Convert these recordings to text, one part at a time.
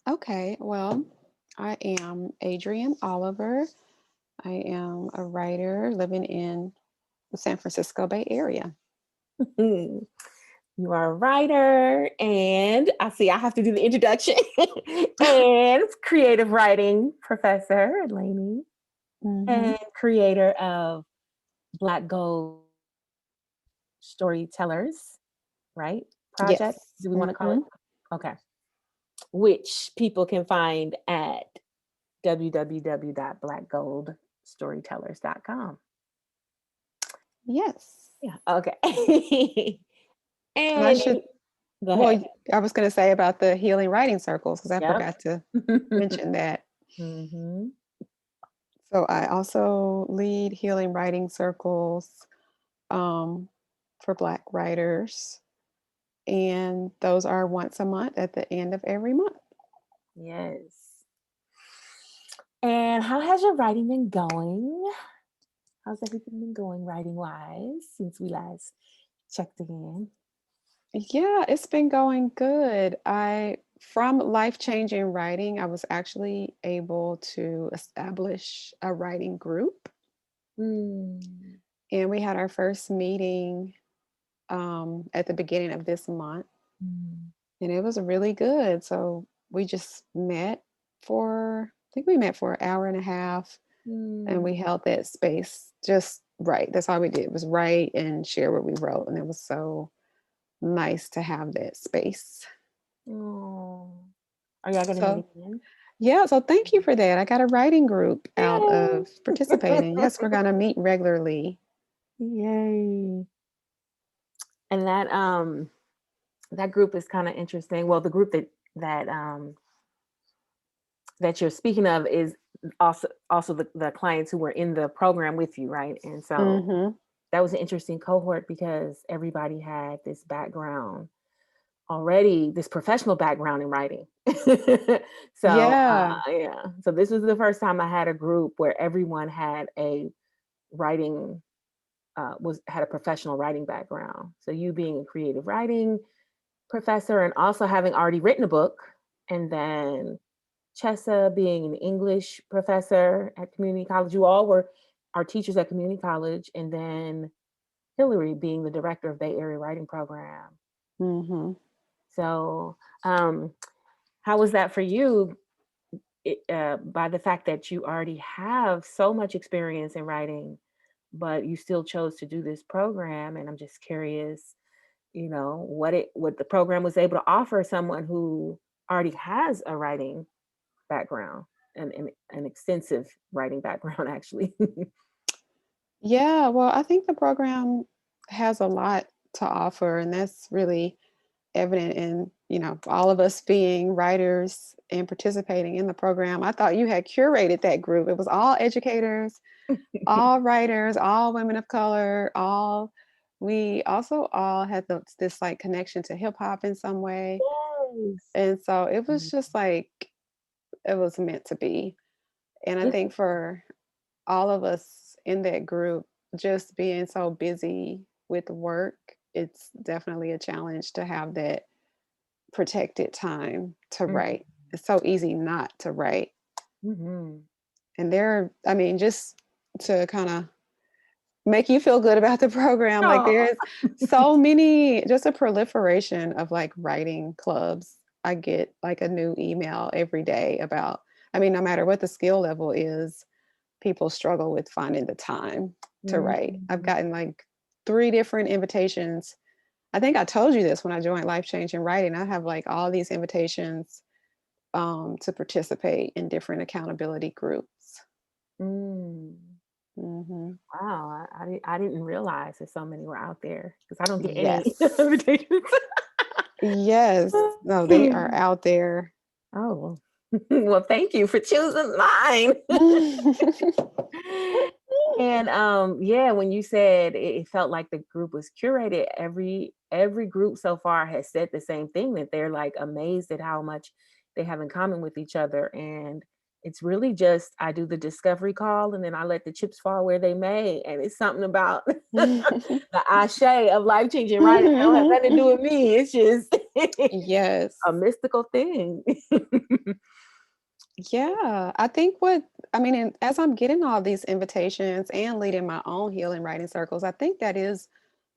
Okay, well, I am Adrienne Oliver. I am a writer living in the San Francisco Bay Area. Hmm. You are a writer, and I see I have to do the introduction, and creative writing professor, Lainey, Hmm. and creator of Black Gold Storytellers, right? Project, Yes. do we want to call it? Hmm. Okay. Which people can find at www.blackgoldstorytellers.com. Yes. Yeah. Okay. And I And should, go well, ahead. I was going to say about the healing writing circles because I Yep. forgot to mention that. Hmm. So I also lead healing writing circles um, for Black writers, and those are once a month at the end of every month. Yes. And how has your writing been going? How's everything been going writing wise since we last checked again? Yeah, it's been going good. From life-changing writing, I was actually able to establish a writing group. Mm. And we had our first meeting at the beginning of this month, Mm. and it was really good. So we just met I think we met for an hour and a half, and Mm. we held that space just right. That's all we did was write and share what we wrote. And it was so nice to have that space. Oh. Are y'all gonna meet So again? yeah, so thank you for that. I got a writing group out Yay. of participating. Yes, we're gonna meet regularly. Yay. And that group is kind of interesting. Well, the group that you're speaking of is also the clients who were in the program with you, right? And so Hmm. that was an interesting cohort because everybody had this background already, this professional background in writing. So Yeah. yeah, so this was the first time I had a group where everyone had a writing was had a professional writing background. So you being a creative writing professor and also having already written a book, and then Chessa being an English professor at community college. You all were our teachers at community college, and then Hillary being the director of Bay Area Writing Program. Hmm. So, um, how was that for you? By the fact that you already have so much experience in writing, but you still chose to do this program, and I'm just curious, what the program was able to offer someone who already has a writing background and an extensive writing background, actually. Yeah, well, I think the program has a lot to offer, and that's really evident in, all of us being writers and participating in the program. I thought you had curated that group. It was all educators, all writers, all women of color, all we also all had this like connection to hip hop in some way. Yes. And so it was Mm. just like it was meant to be. And I It- think for all of us in that group, just being so busy with work, it's definitely a challenge to have that protected time to mm, write. It's so easy not to write. mhm. And I mean, just to kind of make you feel good about the program, like Aw. there's so many, just a proliferation of like writing clubs. I get like a new email every day about, I mean, no matter what the skill level is, people struggle with finding the time to write. I've Mhm. gotten like 3 different invitations. I think I told you this when I joined Life Changing Writing. I have like all these invitations to participate in different accountability groups. Mm. Hmm. Wow, I didn't realize that so many were out there because I don't get any Yes. invitations. Yes. No, they are out there. Oh, well, thank you for choosing mine. And yeah, when you said it felt like the group was curated, every group so far has said the same thing, that they're like amazed at how much they have in common with each other. And it's really just I do the discovery call and then I let the chips fall where they may. And it's something about the ashe of life changing writing. It don't have nothing to do with me. It's just A Yes. mystical thing. Yeah. I think I mean, and as I'm getting all these invitations and leading my own healing writing circles, I think that is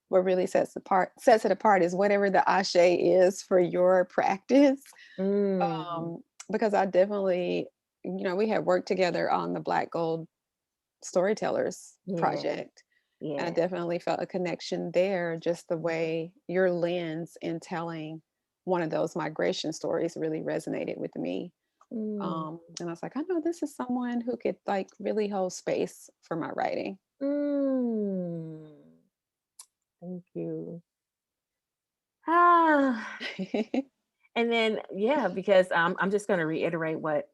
what really sets it apart is whatever the ashe is for your practice. Mm, Um, because I definitely, we had worked together on the Black Gold Storytellers yeah, project. And I yeah. definitely felt a connection there, just the way your lens in telling one of those migration stories really resonated with me. Mm, And I was like, I know this is someone who could like really hold space for my writing. mm. Thank you. Ah, and then yeah, because I'm just going to reiterate what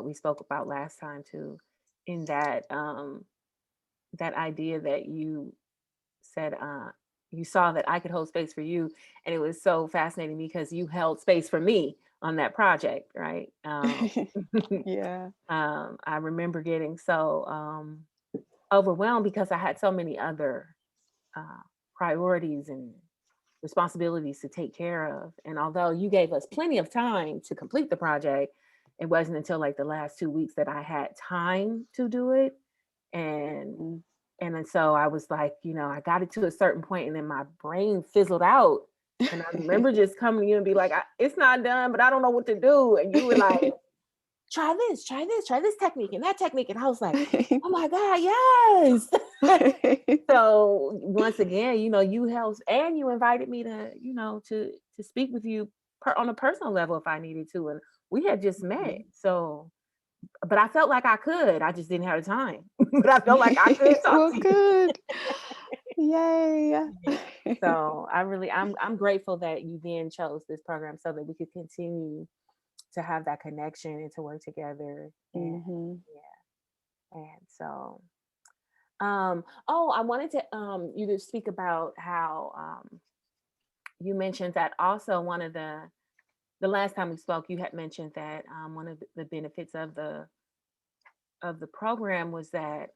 we spoke about last time too, in that that idea that you said you saw that I could hold space for you, and it was so fascinating because you held space for me on that project, right? Yeah. I remember getting so overwhelmed because I had so many other uh, priorities and responsibilities to take care of. And although you gave us plenty of time to complete the project, it wasn't until like the last 2 weeks that I had time to do it. And Mm. and then so I was like, I got it to a certain point and then my brain fizzled out. And I remember just coming to you and be like, it's not done, but I don't know what to do. And you were like, try this technique and that technique. And I was like, oh my God, yes. So once again, you helped and you invited me to, to speak with you on a personal level if I needed to. And we had just met. Mhm. So, but I felt like I could. I just didn't have the time. But I felt like I could talk Well, to you. good. Yay. Yeah. So I'm grateful that you then chose this program so that we could continue to have that connection and to work together. And Hmm. yeah. And so oh, I wanted to you to speak about how you mentioned that also one of the last time we spoke, you had mentioned that one of the benefits of the program was that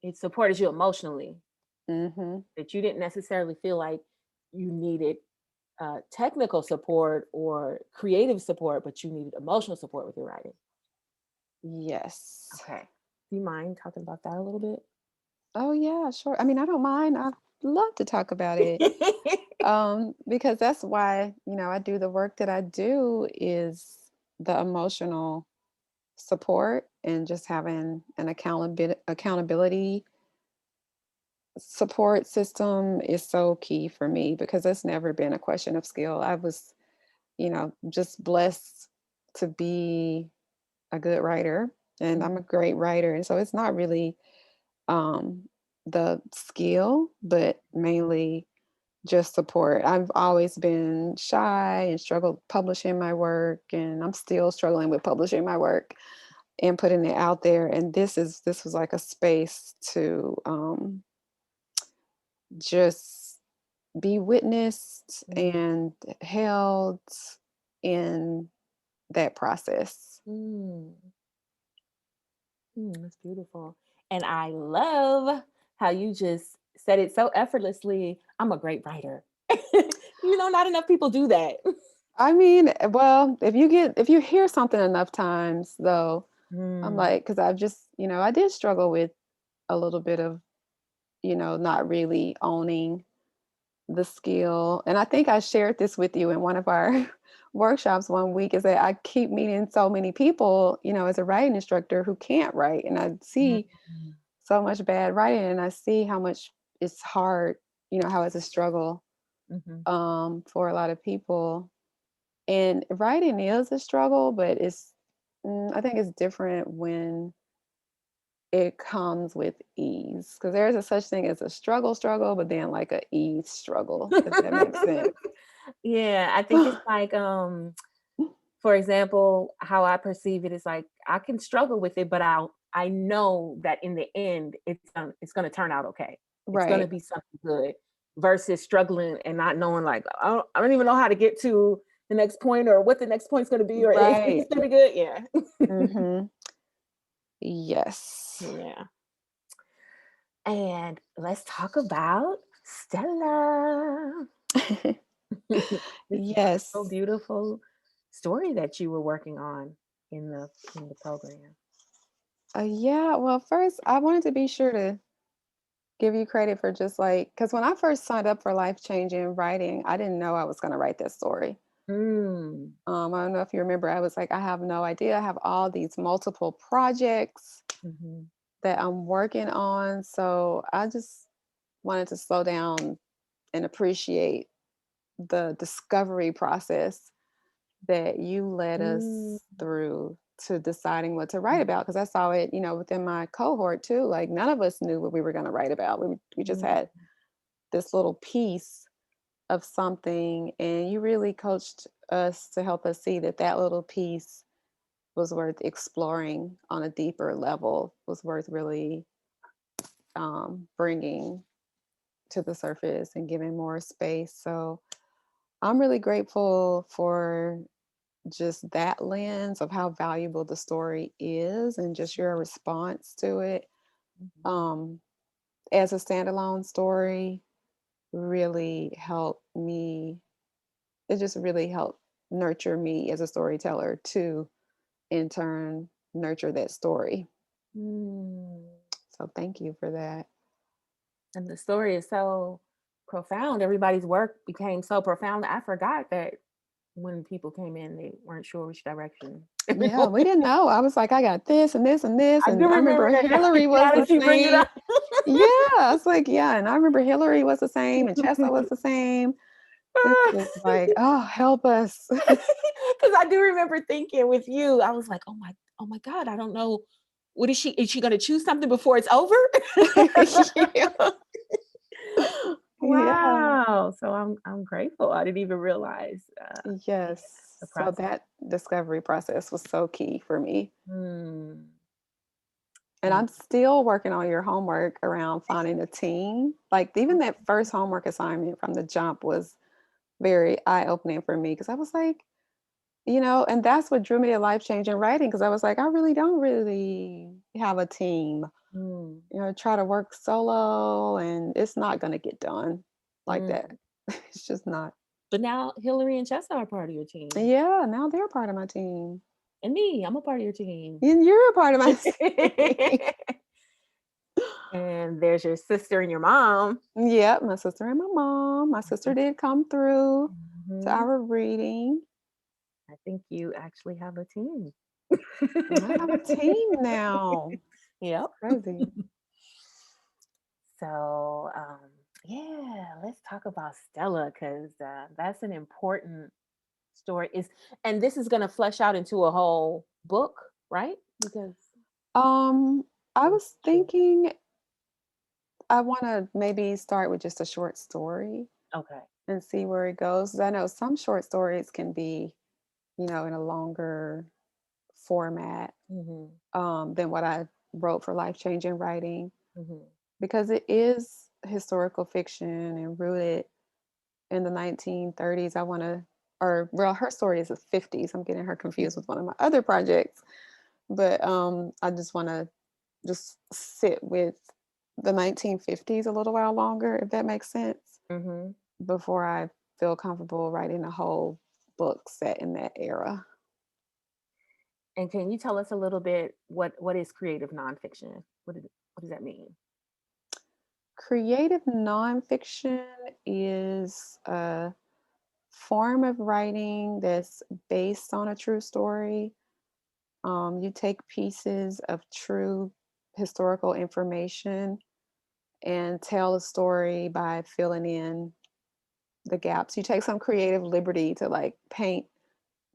it supported you emotionally, Hmm. that you didn't necessarily feel like you needed technical support or creative support, but you needed emotional support with your writing. Yes. Okay. Do you mind talking about that a little Oh, yeah, sure. I mean, I don't mind. I love to talk about it. bit? Because that's why, I do the work that I do is the emotional support and just having an accountability support system is so key for me because it's never been a question of skill. I was, just blessed to be a good writer and I'm a Mhm, great writer. And so it's not really um the skill, but mainly just support. I've always been shy and struggled publishing my work, and I'm still struggling with publishing my work and putting it out there. And this was like a space to just be witnessed mhm, and held in that process. mm. That's beautiful. And I love how you just said it so effortlessly. I'm a great writer. Not enough people do that. I mean, well, if you hear something enough times, though, I'm Mm, like, because I've just, I did struggle with a little bit of, not really owning the skill. And I think I shared this with you in one of our workshops one week is that I keep meeting so many people, as a writing instructor who can't write. And I see mm, so much bad writing and I see how much it's hard, how it's a struggle mhm, for a lot of people. And writing is a struggle, but I think it's different when it comes with ease because there's a such thing as a struggle, but then like a ease struggle, if that makes sense. yeah, I think it's like, for example, how I perceive it is like I can struggle with it, but I know that in the end it's gonna turn out okay. It's gonna Right, be something good versus struggling and not knowing like I don't even know how to get to the next point or what the next point's gonna be or if right. it's gonna be good. Yeah. Mhm. Yes. Yeah. And let's talk about Stella. This wonderful, Yes. beautiful story that you were working on in the program. Yeah, well, first, I wanted to be sure to give you credit for just like, because when I first signed up for Life Changing Writing, I didn't know I was going to write this story. Mm. I don't know if you remember, I was like, I have no idea. I have all these multiple projects Mhm. that I'm working on. So I just wanted to slow down and appreciate the discovery process that you led Mm. us through to deciding what to write about. Because I saw it, within my cohort too. Like none of us knew what we were going to write about. We just Mm. had this little piece of something, and you really coached us to help us see that that little piece was worth exploring on a deeper level, was worth really bringing to the surface and giving more space. So I'm really grateful for just that lens of how valuable the story is and just your response to it. Mhm. Um, as a standalone story, really helped me. It just really helped nurture me as a storyteller to, in turn, nurture that story. Mm. So thank you for that. And the story is so profound. Everybody's work became so profound. I forgot that when people came in, they weren't sure which direction. Yeah, we didn't know. I was like, I got this and this and this. I do And I remember remember that now, Hillary was now the that you bring it same. up. Yeah, I was like, yeah. And I remember Hillary was the same and Chessa was the same. It's just like, oh, help us. Because I do remember thinking with you, I was like, oh my God, I don't know. What is she? Is she going to choose something before it's over? Yeah. Yeah. Wow. So I'm grateful. I didn't even realize the Yes. So process. that discovery process was so key for me. Hmm. And And I'm still working on your homework around finding a team. Like, even that first homework assignment from the jump was very eye opening for me because I was like, and that's what drew me to life changing writing because I was like, I really don't really have a team. mm, Try to work solo and it's not going to get done like that. mm. It's just not. But now Hillary and Chessa are part of your team. Yeah, now they're part of my team. And me, I'm a part of your team. And you're a part of my team. And there's your sister and your mom. Yep, my sister and my mom. My sister did come through to Mhm. our reading. I think you actually have a team. I have a team now. It's Yep. crazy. So, yeah, let's talk about Stella because that's an important story. Is and this is going to flesh out into a whole book, right? Because Um, I or was short. thinking I want to maybe start with just a short story Okay. and see where it goes. 'Cause I know some short stories can be, in a longer format Hmm. than what I wrote for Life Changing Writing Hmm. because it is historical fiction and rooted in the 1930s. I want to, or well, her story is the 50s. I'm getting her confused with one of my other projects, but I just want to just sit with the 1950s a little while longer, if that makes sense, Hmm. before I feel comfortable writing a whole book set in that era. And can you tell us a little bit what is creative nonfiction? What does that mean? Creative nonfiction is a form of writing that's based on a true story. You take pieces of true historical information and tell a story by filling in the gaps. You take some creative liberty to like paint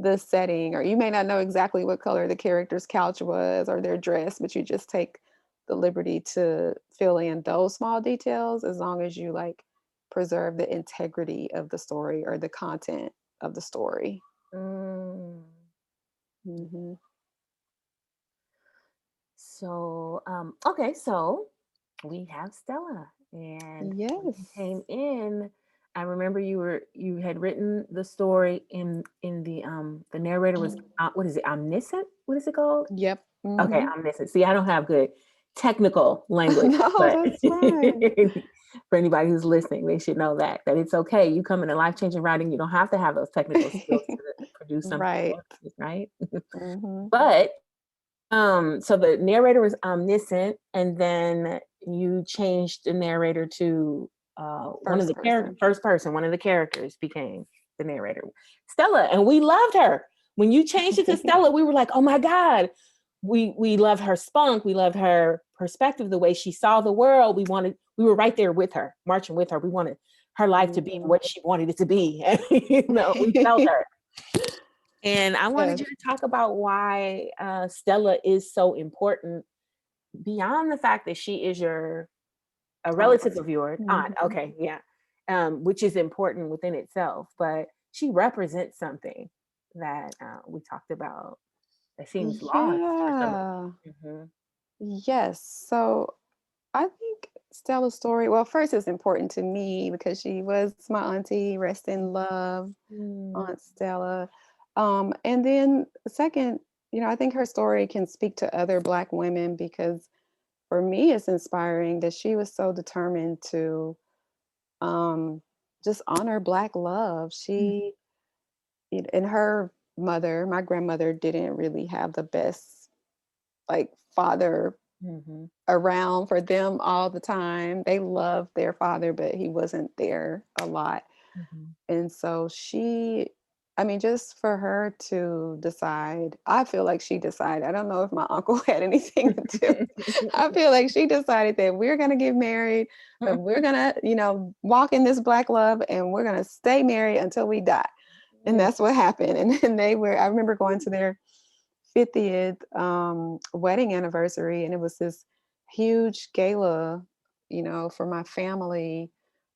the setting, or you may not know exactly what color the character's couch was or their dress, but you just take the liberty to fill in those small details as long as you like preserve the integrity of the story or the content of the story. Mm. Hmm. So, okay, so we have Stella, and when you Yes. came in, I remember you had written the story in the narrator was what is it, omniscient? What is it called? Yep. Okay, Hmm. omniscient. See, I don't have good technical language, No, but that's fine. For anybody who's listening, they should know that it's okay. You come into life changing writing, you don't have to have those technical skills to produce something Right. gorgeous, right? Mhm. But so the narrator was omniscient, and then you changed the narrator to one of First the person. first person. One of the characters became the narrator, Stella, and we loved her. When you changed it to Stella, we were like, "Oh my god!" We loved her spunk. We loved her perspective, the way she saw the world. We were right there with her, marching with her. We wanted her life to be Mhm. what she wanted it to be. And, we felt her. And I wanted Yes. you to talk about why Stella is so important beyond the fact that she is a relative Aunt. of yours, aunt. Mhm. Okay, yeah, which is important within itself, but she represents something that we talked about that seems lost for some Yeah. reason. Mhm. Yes. So I think Stella's story, well, first it's important to me because she was my auntie, rest in love, Mm, Aunt Stella. And then second, I think her story can speak to other Black women because for me, it's inspiring that she was so determined to um, just honor Black love. mm, And her mother, my grandmother, didn't really have the best, like, father mhm, around for them all the time. They loved their father, but he wasn't there a lot. mhm, And so I mean, just for her to decide, I feel like she decided. I don't know if my uncle had anything to do. I feel like she decided that we're going to get married, that we're going to, walk in this Black love and we're going to stay married until we die. And mm, that's what happened. And then I remember going to their 50th wedding anniversary, and it was this huge gala, for my family,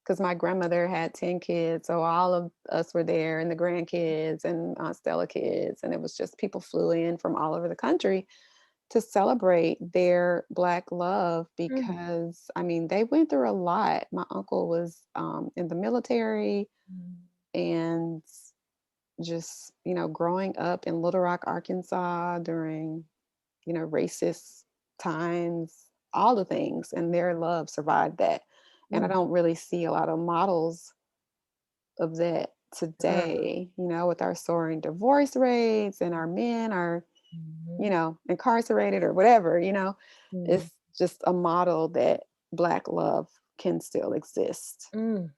because my grandmother had 10 kids. So all of us were there, and the grandkids and Aunt Stella kids. And it was just people flew in from all over the country to celebrate their Black love mm, because, I mean, they went through a lot. My uncle was in the military, mm, and just, growing up in Little Rock, Arkansas during, racist times, all the things, and their love survived that. And I mm, don't really see a lot of models of that mm, today, with our soaring divorce rates and our men are, mhm, incarcerated or whatever, mm, it's just a model that Black love can still exist. mm.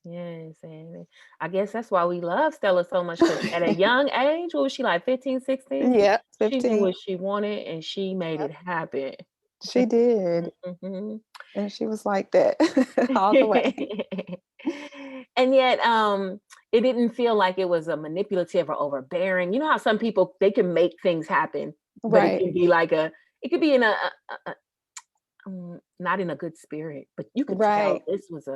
Yes, and I guess that's why we love Stella so much, because at a young age, what was she, like 15, 16? Yep, She knew 15. what she wanted and she made Yep, it happen. she did. Mhm. And she was like that all the way. And yet, it didn't feel like it was a manipulative or overbearing. You know how some people, they can make things happen, but it Right, can be like it could be in not in a good spirit, but you could tell right, this was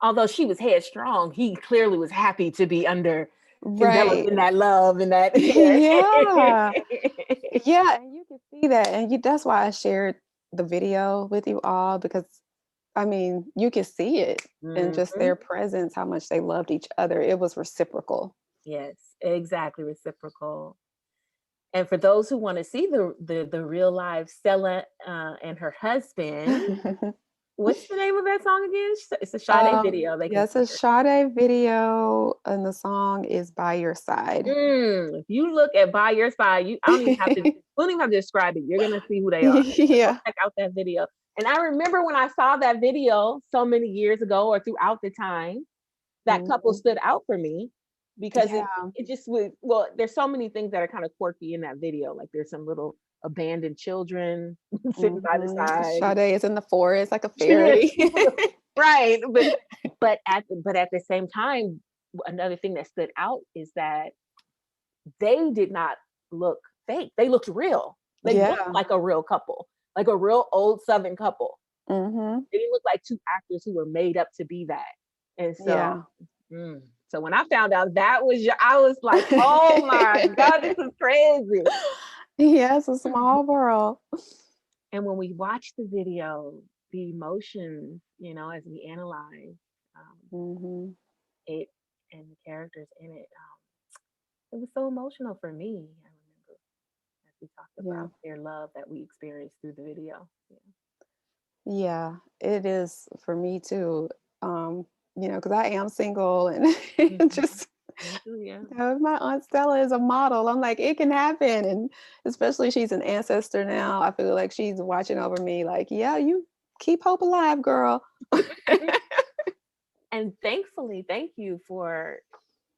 although she was headstrong, he clearly was happy to be enveloped right. in that love and that. Yeah. Yeah, and you can see that, and that's why I shared the video with you all because, I mean, you could see it in just Mhm. their presence, how much they loved each other. It was reciprocal. Yes, exactly, reciprocal. And for those who want to see the real life Stella and her husband, what's the name of that song again? It's a Sade video. They can Yeah, it's see a her. Sade video, and the song is "By Your Side." If you look at By Your Side, I don't even have to. We don't even have to describe it. You're gonna see who they are. Go Yeah. check out that video. And I remember when I saw that video so many years ago, or throughout the time, that couple Mhm. stood out for me because it Yeah. it just was, well, there's so many things that are kind of quirky in that video. Like there's some little abandoned children sitting by the Mhm. side. Sade is in the forest like a Yes. fairy. Right. But at the same time, another thing that stood out is that they did not look fake. They looked real. They looked Yeah. like a real couple, like a real old Southern couple. Mhm. They didn't look like two actors who were made up to be that. And so, Yeah. so when I found out that was I was like, oh my God, this is crazy. Yeah, it's a small world. And when we watched the video, the emotions, as we analyze Mhm. it and the characters in it, it was so emotional for me. I remember as we talked Yeah. about their love that we experienced through the video. Yeah. Yeah, it is for me too. Um, because I am single and Mhm. just Me too, yeah. my aunt Stella is a model. I'm like, it can happen. And especially she's an ancestor now. I feel like she's watching over me, like, yeah, you keep hope alive, girl. And thankfully, thank you for,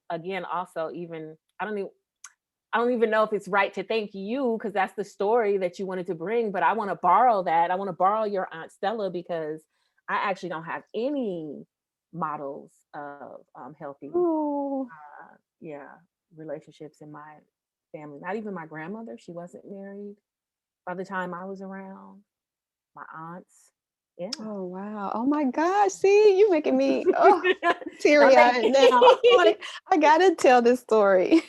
again, also even I don't even know if it's right to thank you because that's the story that you wanted to bring, but I want to borrow that. I want to borrow your Aunt Stella because I actually don't have any models of healthy, Oh, yeah, relationships in my family. Not even my grandmother. She wasn't married by the time I was around. My aunts. Yeah. oh wow. Oh my gosh. See, you making me No, teary thank eyed now. you. Like, I gotta tell this story.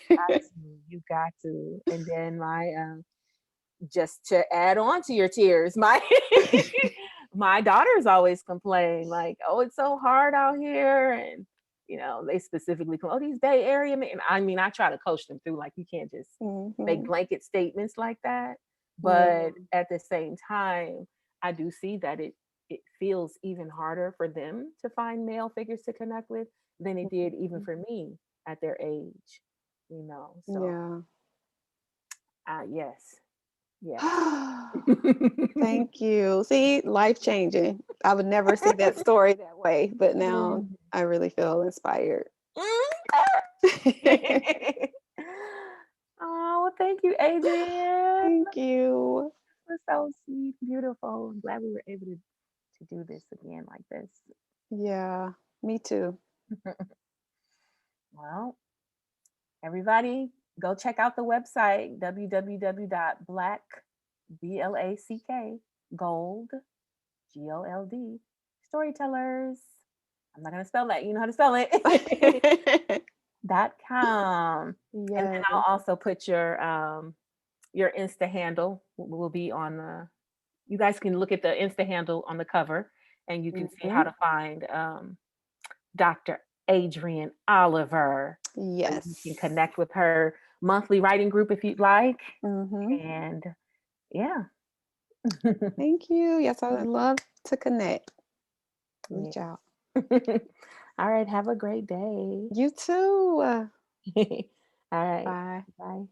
You got to. And then my just to add on to your tears, my my daughters always complain like, "Oh, it's so hard out here," and they specifically come, "Oh, these Bay Area men." And I mean, I try to coach them through like you can't just make Mhm. blanket statements like that, but Yeah. at the same time, I do see that it feels even harder for them to find male figures to connect with than it did even Mhm. for me at their age, So, Yeah. yes, yes. Thank you. See, life changing. I would never see that story that way, but now Mhm. I really feel inspired. Oh, well, thank you, Adrienne. Thank you. This was so sweet, beautiful. I'm glad we were able to do this again like this. Yeah, me too. Well, everybody, go check out the website www.black gold gold storytellers. I'm not gonna spell that. You know how to spell it. .com. And then Yes. I'll also put your Insta handle will be on the you guys can look at the Insta handle on the cover and you can see how Mhm. to find Dr. Adrienne Oliver. So you can Yes. connect with her monthly writing group if you'd like. Mhm. And yeah. Thank you. Yes, I would love to connect. Yeah. Reach out. All right. Have a great day. You too. All right. Bye. Bye.